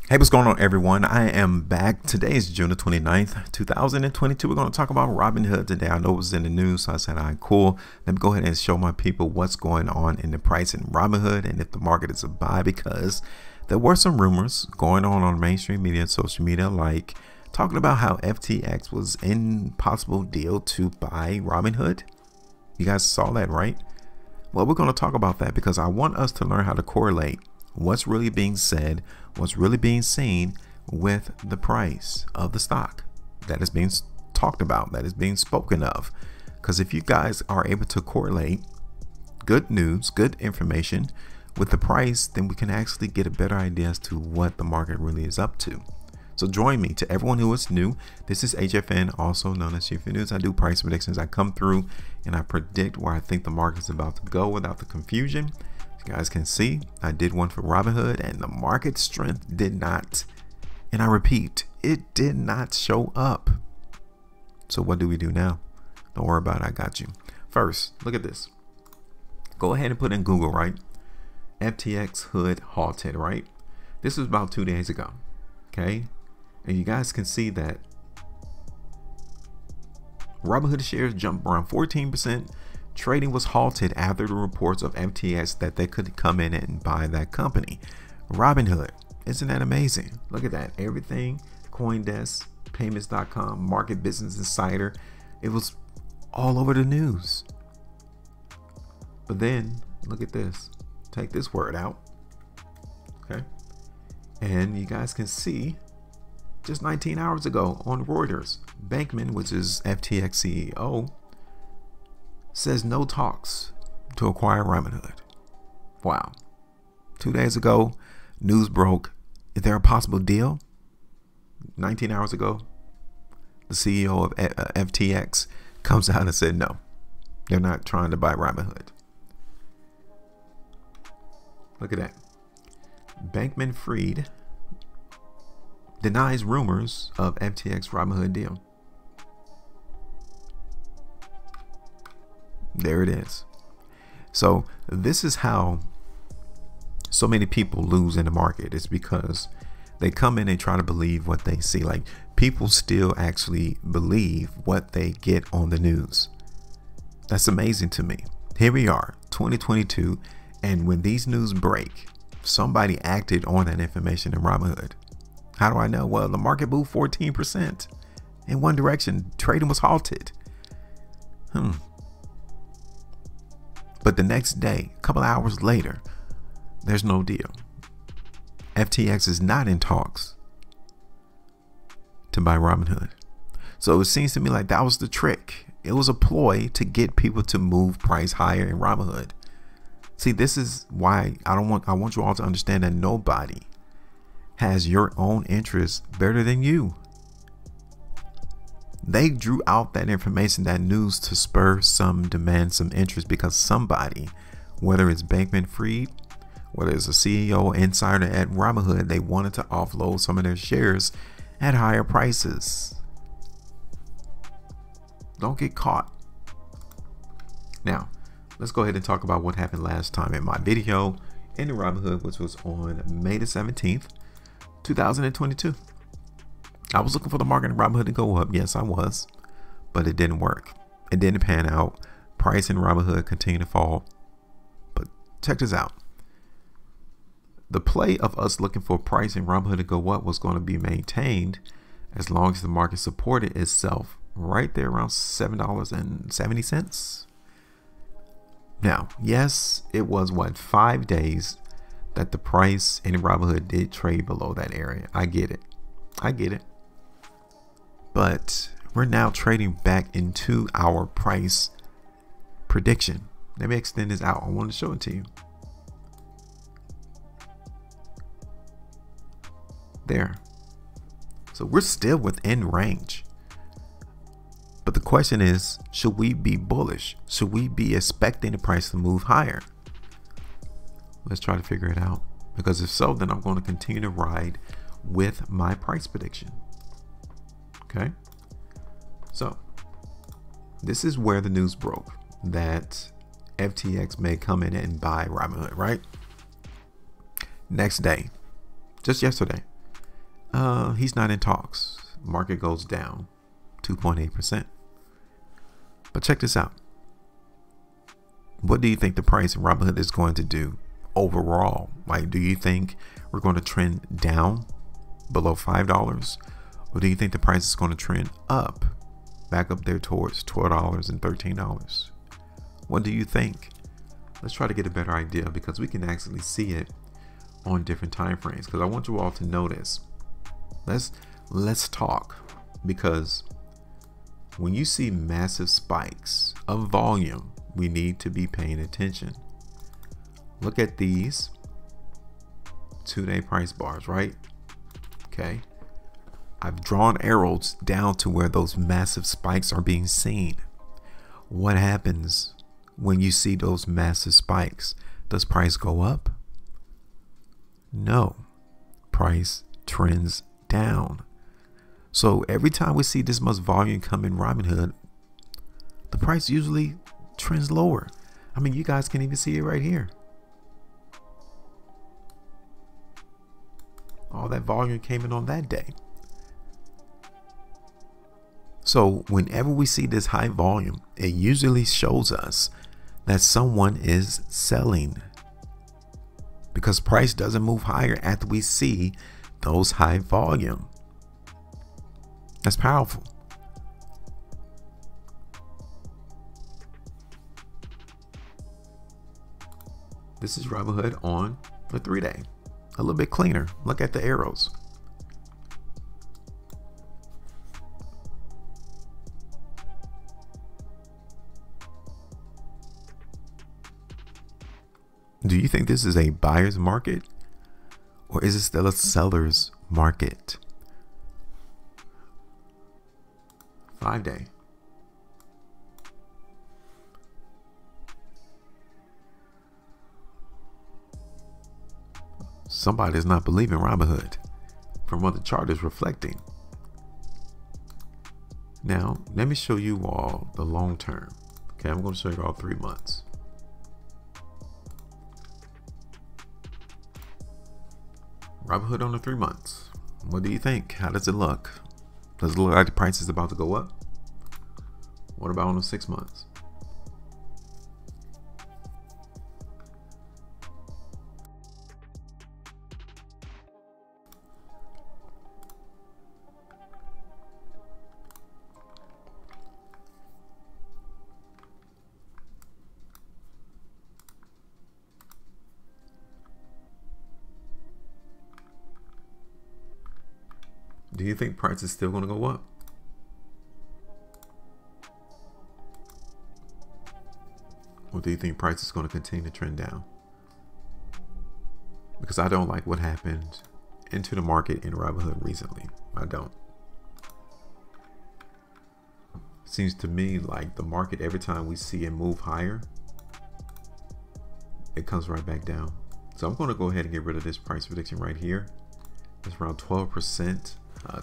Hey, what's going on, everyone? I am back. Today is June the 29th, 2022. We're going to talk about Robinhood today. I know it was in the news, so I said, all right, cool. Let me go ahead and show my people what's going on in the price in Robinhood and if the market is a buy, because there were some rumors going on mainstream media and social media, like talking about how FTX was in possible deal to buy Robinhood. You guys saw that, right? Well, we're going to talk about that because I want us to learn how to correlate what's really being said, what's really being seen with the price of the stock that is being talked about, that is being spoken of. Because if you guys are able to correlate good news, good information with the price, then we can actually get a better idea as to what the market really is up to. So join me. To everyone who is new, this is HueFin, also known as HueFin News. I do price predictions. I come through and I predict where I think the market is about to go without the confusion. You guys can see I did one for Robinhood and the market strength did not, and I repeat, it did not show up. So what do we do now? Don't worry about it, I got you. First, look at this. Go ahead and put in Google, right? FTX hood halted, right? This was about 2 days ago. Okay, and you guys can see that Robinhood shares jumped around 14%. Trading was halted after the reports of FTX that they could come in and buy that company. Robinhood, isn't that amazing? Look at that. Everything, CoinDesk, payments.com, Market Business Insider, it was all over the news. But then look at this. Take this word out. Okay. And you guys can see just 19 hours ago on Reuters, Bankman, which is FTX CEO, says no talks to acquire Robinhood. Wow. 2 days ago, news broke. Is there a possible deal? 19 hours ago, the CEO of FTX comes out and said no. They're not trying to buy Robinhood. Look at that. Bankman-Fried denies rumors of FTX Robinhood deal. There it is. So this is how so many people lose in the market. It's because they come in and try to believe what they see. Like, people still actually believe what they get on the news. That's amazing to me. Here we are, 2022, and when these news break, somebody acted on that information in Robinhood. How do I know? Well, the market moved 14% in one direction. Trading was halted. But the next day, a couple hours later, there's no deal. FTX is not in talks to buy Robinhood. So it seems to me like that was the trick. It was a ploy to get people to move price higher in Robinhood. See, this is why I want you all to understand that nobody has your own interests better than you. They drew out that information, that news, to spur some demand, some interest, because somebody, whether it's Bankman-Fried, whether it's a CEO insider at Robinhood, they wanted to offload some of their shares at higher prices. Don't get caught. Now, let's go ahead and talk about what happened last time in my video in the Robinhood, which was on May the 17th, 2022. I was looking for the market in Robinhood to go up. Yes, I was, but it didn't work. It didn't pan out. Price in Robinhood continued to fall. But check this out. The play of us looking for price in Robinhood to go up was going to be maintained as long as the market supported itself right there around $7.70. Now, yes, it was 5 days that the price in Robinhood did trade below that area. I get it. But we're now trading back into our price prediction. Let me extend this out. I want to show it to you. There. So we're still within range. But the question is, should we be bullish? Should we be expecting the price to move higher? Let's try to figure it out. Because if so, then I'm going to continue to ride with my price prediction. Okay, so this is where the news broke that FTX may come in and buy Robinhood, right? Next day, just yesterday, He's not in talks. Market goes down 2.8%. But check this out. What do you think the price in Robinhood is going to do overall? Like, do you think we're going to trend down below $5? Or do you think the price is going to trend up, back up there towards $12 and $13? What do you think? Let's try to get a better idea, because we can actually see it on different time frames. Because I want you all to notice. Let's talk, because when you see massive spikes of volume, we need to be paying attention. Look at these 2-day price bars, right? Okay. I've drawn arrows down to where those massive spikes are being seen. What happens when you see those massive spikes? Does price go up? No. Price trends down. So every time we see this much volume come in Robinhood, the price usually trends lower. I mean, you guys can even see it right here. All that volume came in on that day. So whenever we see this high volume, it usually shows us that someone is selling, because price doesn't move higher after we see those high volume. That's powerful. This is Robinhood on the 3-day. A little bit cleaner. Look at the arrows. Do you think this is a buyer's market, or is it still a seller's market? 5-day. Somebody's not believing Robinhood from what the chart is reflecting. Now, let me show you all the long term. Okay, I'm going to show you all 3 months. Robinhood on the 3 months. What do you think? How does it look? Does it look like the price is about to go up? What about on the 6 months? Do you think price is still going to go up? Or do you think price is going to continue to trend down? Because I don't like what happened into the market in Robinhood recently. I don't. It seems to me like the market, every time we see it move higher, it comes right back down. So I'm going to go ahead and get rid of this price prediction right here. It's around 12%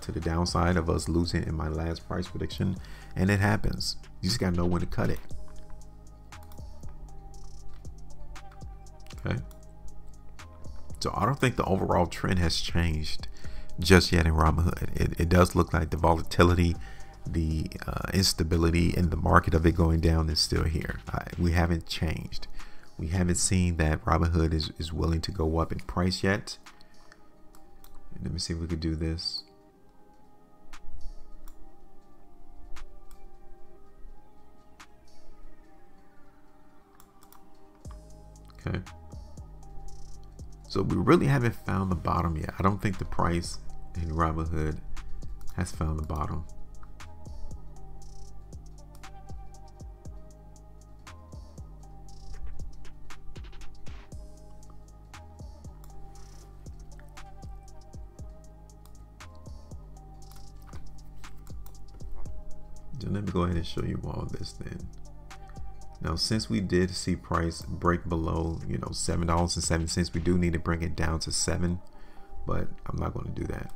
to the downside of us losing in my last price prediction, and it happens. You just gotta know when to cut it. Okay, so I don't think the overall trend has changed just yet in Robinhood. It does look like the volatility, the instability in the market of it going down is still here. We haven't changed. We haven't seen that Robinhood is willing to go up in price yet. And let me see if we could do this. Okay, so we really haven't found the bottom yet. I don't think the price in Robinhood has found the bottom. So let me go ahead and show you all this then. Now, since we did see price break below, $7.07, we do need to bring it down to 7, but I'm not going to do that.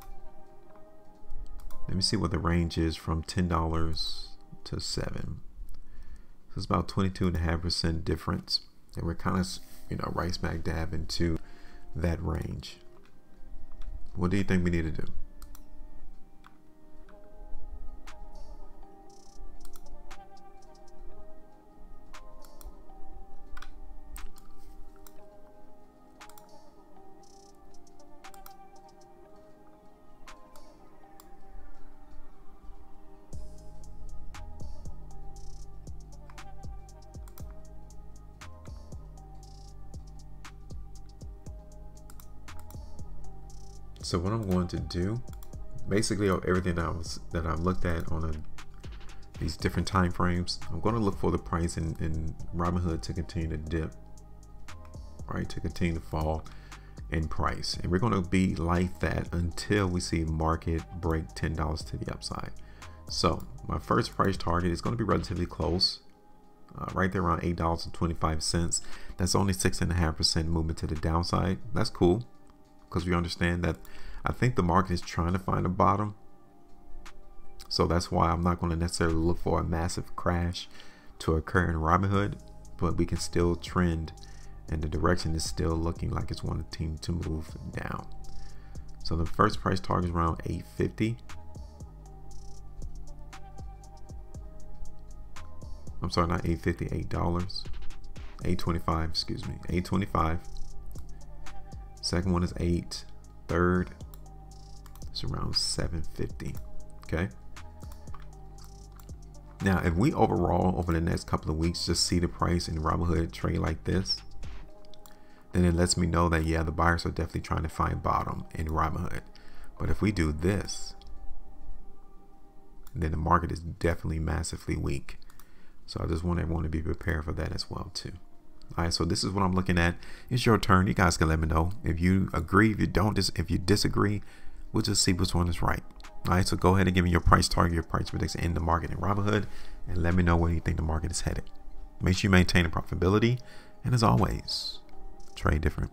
Let me see what the range is from $10 to 7. So it's about 22.5% difference, and we're kind of, right smack dab into that range. What do you think we need to do? So what I'm going to do, basically everything that I've looked at on these different time frames, I'm going to look for the price in Robinhood to continue to dip, right, to continue to fall in price, and we're going to be like that until we see market break $10 to the upside. So my first price target is going to be relatively close, right there around $8.25. That's only 6.5% movement to the downside. That's cool, because we understand that I think the market is trying to find a bottom. So that's why I'm not going to necessarily look for a massive crash to occur in Robinhood, but we can still trend, and the direction is still looking like it's wanting to move down. So the first price target is around $8.50. I'm sorry, not $8.50, $8. $8.25, excuse me, $8.25. Second one is $8. Third, it's around $7.50. Okay. Now, if we overall over the next couple of weeks just see the price in Robinhood trade like this, then it lets me know that, yeah, the buyers are definitely trying to find bottom in Robinhood. But if we do this, then the market is definitely massively weak. So I just want everyone to be prepared for that as well too. All right, so this is what I'm looking at. It's your turn. You guys can let me know if you agree, if you don't, if you disagree. We'll just see which one is right. All right, so go ahead and give me your price target, your price prediction in the market in Robinhood, and let me know where you think the market is headed. Make sure you maintain a profitability, and as always, trade different.